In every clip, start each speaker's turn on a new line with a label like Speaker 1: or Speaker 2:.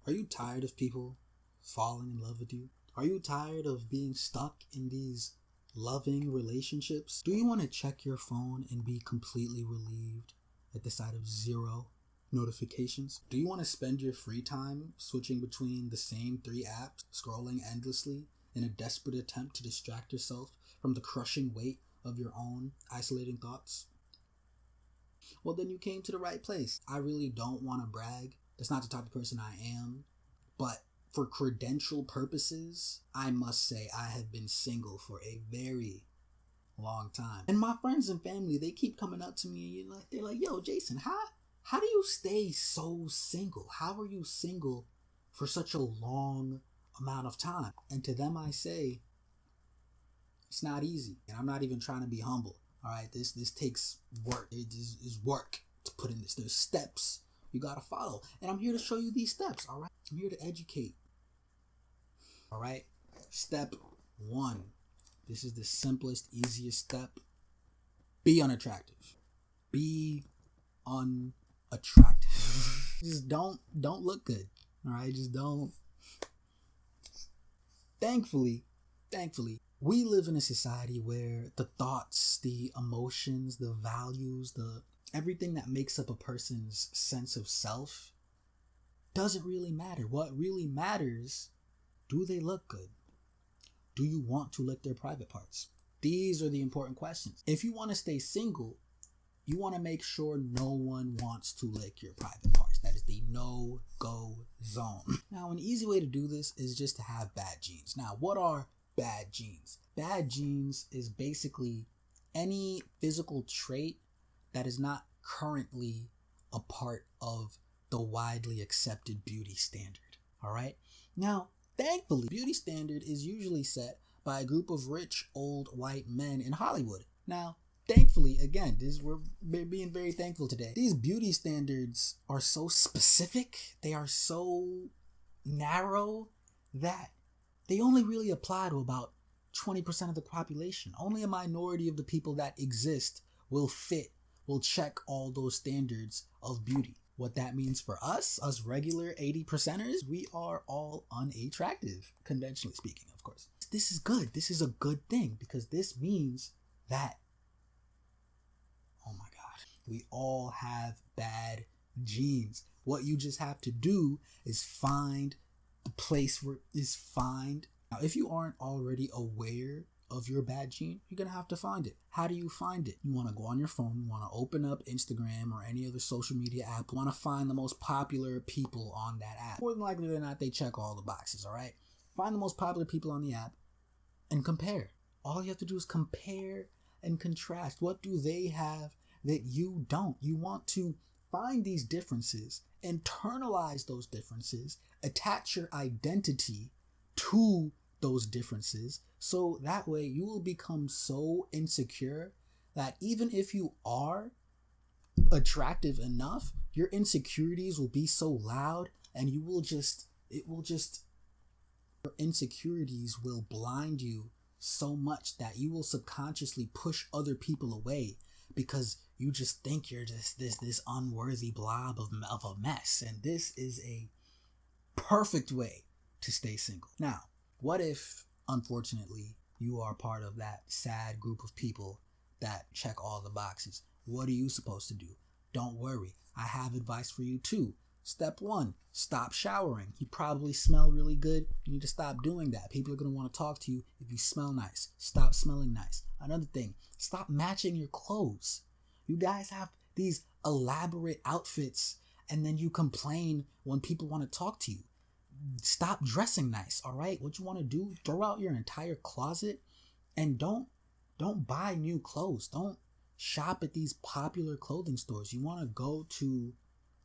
Speaker 1: Are you tired of people falling in love with you? Are you tired of being stuck in these loving relationships? Do you want to check your phone and be completely relieved at the sight of 0 notifications? Do you want to spend your free time switching between the same 3 apps, scrolling endlessly in a desperate attempt to distract yourself from the crushing weight of your own isolating thoughts? Well, then you came to the right place. I really don't want to brag. That's not the type of person I am. But for credential purposes, I must say I have been single for a very long time. And my friends and family, they keep coming up to me and they're like, yo, Jason, how do you stay so single? How are you single for such a long amount of time? And to them I say, it's not easy. And I'm not even trying to be humble. All right, this takes work. It is work to put in this. There's steps you gotta follow. And I'm here to show you these steps, all right? I'm here to educate. All right? Step 1. This is the simplest, easiest step. Be unattractive. Be unattractive. Just don't look good. All right? Just don't. Thankfully, we live in a society where the thoughts, the emotions, the values, everything that makes up a person's sense of self doesn't really matter. What really matters, do they look good? Do you want to lick their private parts? These are the important questions. If you want to stay single, you want to make sure no one wants to lick your private parts. That is the no-go zone. Now, an easy way to do this is just to have bad genes. Now, what are bad genes? Bad genes is basically any physical trait that is not currently a part of the widely accepted beauty standard. All right? Now, thankfully, beauty standard is usually set by a group of rich, old, white men in Hollywood. Now, thankfully, again, we're being very thankful today. These beauty standards are so specific, they are so narrow that they only really apply to about 20% of the population. Only a minority of the people that exist will check all those standards of beauty. What that means for us regular 80%ers, we are all unattractive, conventionally speaking, of course. This is good. This is a good thing because this means that, oh my God, we all have bad genes. What you just have to do is find the place where is find. Now, if you aren't already aware of your bad gene, you're going to have to find it. How do you find it? You want to go on your phone, you want to open up Instagram or any other social media app, you want to find the most popular people on that app. More than likely than not, they check all the boxes, all right? Find the most popular people on the app and compare. All you have to do is compare and contrast. What do they have that you don't? You want to find these differences, internalize those differences, attach your identity to those differences, so that way you will become so insecure that even if you are attractive enough, your insecurities will be so loud and your insecurities will blind you so much that you will subconsciously push other people away because you just think you're just this unworthy blob of a mess. And this is a perfect way to stay single. Now, what if, unfortunately, you are part of that sad group of people that check all the boxes? What are you supposed to do? Don't worry. I have advice for you too. Step 1, stop showering. You probably smell really good. You need to stop doing that. People are going to want to talk to you if you smell nice. Stop smelling nice. Another thing, stop matching your clothes. You guys have these elaborate outfits and then you complain when people want to talk to you. Stop dressing nice, all right? What you want to do, throw out your entire closet and don't buy new clothes. Don't shop at these popular clothing stores. You want to go to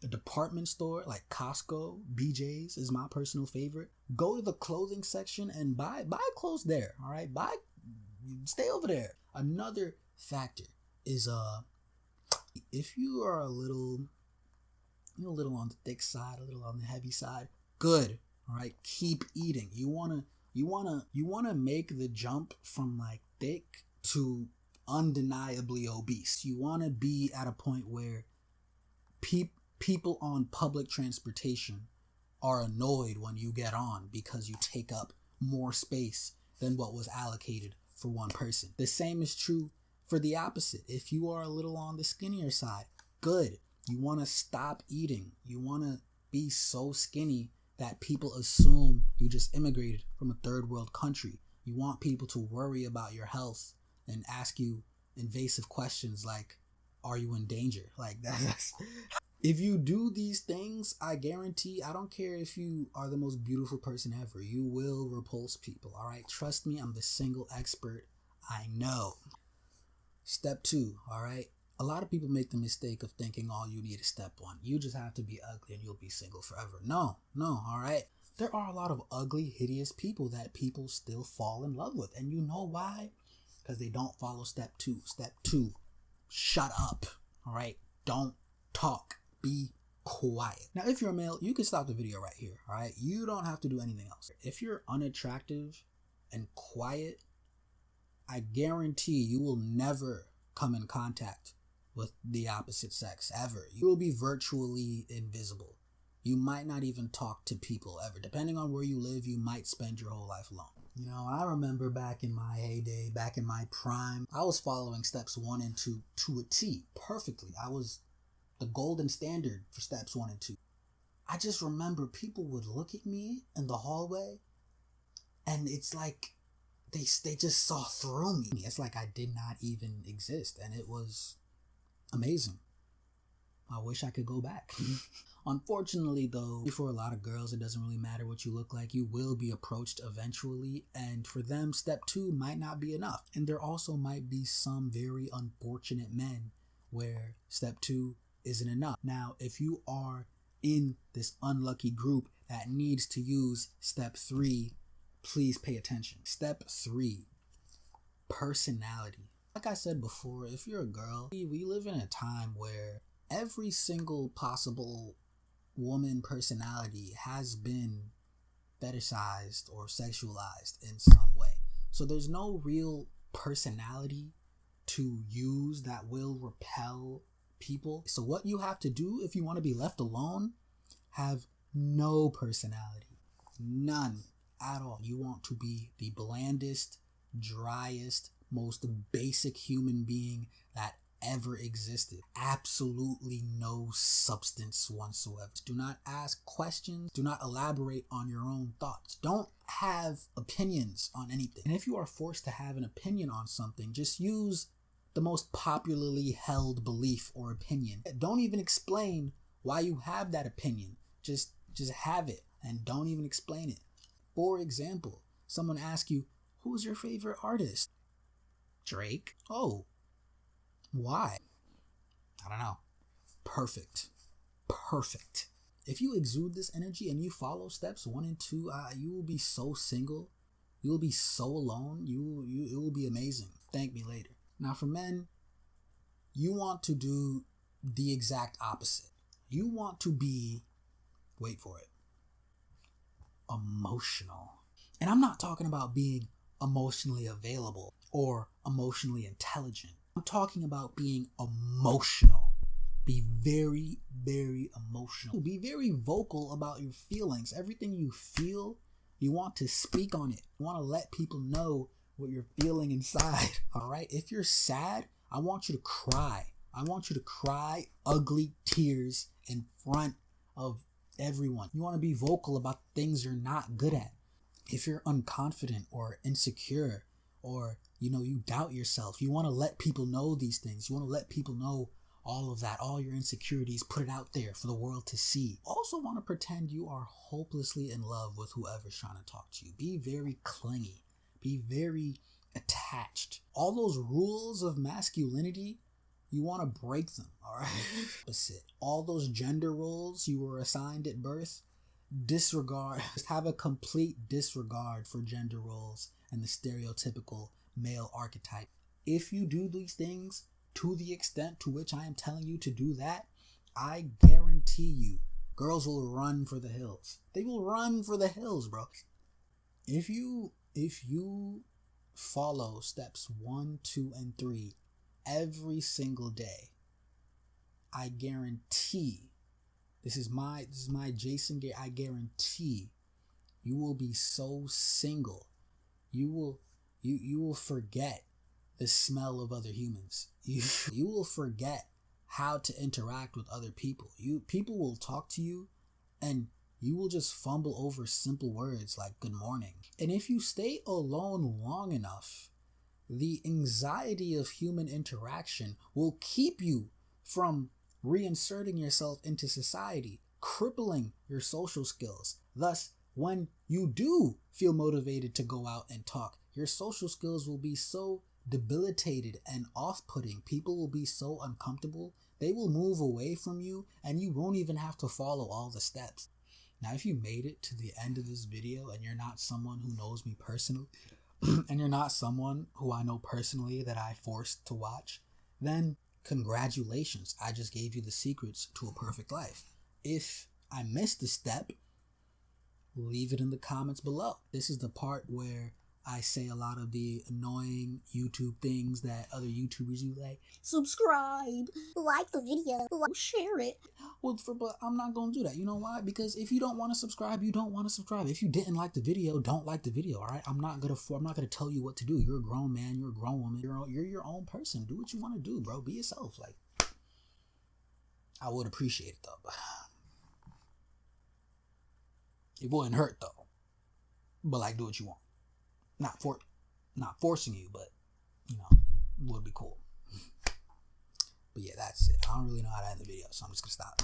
Speaker 1: a department store like Costco, BJ's is my personal favorite. Go to the clothing section and buy clothes there, all right? Stay over there. Another factor is if you are a little on the thick side, a little on the heavy side, good. All right, keep eating. You wanna make the jump from like thick to undeniably obese. You wanna be at a point where people on public transportation are annoyed when you get on because you take up more space than what was allocated for one person. The same is true for the opposite. If you are a little on the skinnier side, good. You want to stop eating. You want to be so skinny that people assume you just immigrated from a third world country. You want people to worry about your health and ask you invasive questions like, are you in danger? Like that's if you do these things, I guarantee, I don't care if you are the most beautiful person ever, you will repulse people. All right, trust me, I'm the single expert I know. Step 2, all right. A lot of people make the mistake of thinking all you need is step 1. You just have to be ugly and you'll be single forever. No, all right. There are a lot of ugly, hideous people that people still fall in love with. And you know why? Because they don't follow step 2. Step 2, shut up. All right. Don't talk. Be quiet. Now, if you're a male, you can stop the video right here. All right. You don't have to do anything else. If you're unattractive and quiet, I guarantee you will never come in contact with the opposite sex ever. You will be virtually invisible. You might not even talk to people ever. Depending on where you live, you might spend your whole life alone. You know, I remember back in my heyday, back in my prime, I was following steps 1 and 2 to a T perfectly. I was the golden standard for steps 1 and 2. I just remember people would look at me in the hallway and it's like they just saw through me. It's like I did not even exist, and it was amazing. I wish I could go back. Unfortunately, though, for a lot of girls, it doesn't really matter what you look like. You will be approached eventually, and for them, step 2 might not be enough. And there also might be some very unfortunate men where step 2 isn't enough. Now, if you are in this unlucky group that needs to use step 3, please pay attention. Step 3, personality. Like I said before, if you're a girl, we live in a time where every single possible woman personality has been fetishized or sexualized in some way. So there's no real personality to use that will repel people. So what you have to do if you want to be left alone, have no personality. None at all. You want to be the blandest, driest, most basic human being that ever existed. Absolutely no substance whatsoever. Do not ask questions. Do not elaborate on your own thoughts. Don't have opinions on anything. And if you are forced to have an opinion on something, just use the most popularly held belief or opinion. Don't even explain why you have that opinion. Just have it and don't even explain it. For example, someone asks you, who's your favorite artist? Drake. Oh, why? I don't know. Perfect. If you exude this energy and you follow steps 1 and 2, you will be so single. You will be so alone. It will be amazing. Thank me later. Now for men, you want to do the exact opposite. You want to be, wait for it, emotional. And I'm not talking about being emotionally available or emotionally intelligent. I'm talking about being emotional. Be very, very emotional. Be very vocal about your feelings. Everything you feel, you want to speak on it. You want to let people know what you're feeling inside. All right? If you're sad, I want you to cry. I want you to cry ugly tears in front of everyone. You want to be vocal about things you're not good at. If you're unconfident or insecure or, you doubt yourself, you want to let people know these things. You want to let people know all of that, all your insecurities, put it out there for the world to see. Also want to pretend you are hopelessly in love with whoever's trying to talk to you. Be very clingy. Be very attached. All those rules of masculinity, you want to break them, all right? Opposite. All those gender roles you were assigned at birth, disregard. Just have a complete disregard for gender roles and the stereotypical male archetype. If you do these things to the extent to which I am telling you to do that, I guarantee you, girls will run for the hills. They will run for the hills, bro. If you follow steps 1, 2, and 3 every single day, I guarantee This is my Jason Gay. I guarantee you will be so single. You will forget the smell of other humans. You will forget how to interact with other people. People will talk to you and you will just fumble over simple words like good morning. And if you stay alone long enough, the anxiety of human interaction will keep you from reinserting yourself into society, crippling your social skills. Thus, when you do feel motivated to go out and talk, your social skills will be so debilitated and off-putting. People will be so uncomfortable. They will move away from you and you won't even have to follow all the steps. Now, if you made it to the end of this video and you're not someone who knows me personally, and you're not someone who I know personally that I forced to watch, then congratulations. I just gave you the secrets to a perfect life. If I missed a step, leave it in the comments below. This is the part where I say a lot of the annoying YouTube things that other YouTubers do, like subscribe, like the video, share it. Well, but I'm not going to do that. You know why? Because if you don't want to subscribe, you don't want to subscribe. If you didn't like the video, don't like the video, all right? I'm not going to tell you what to do. You're a grown man, you're a grown woman. You're your own person. Do what you want to do, bro. Be yourself. Like, I would appreciate it though. It wouldn't hurt though. But like, do what you want. Not forcing you, but you know, it would be cool. But yeah, that's it. I don't really know how to end the video, so I'm just gonna stop.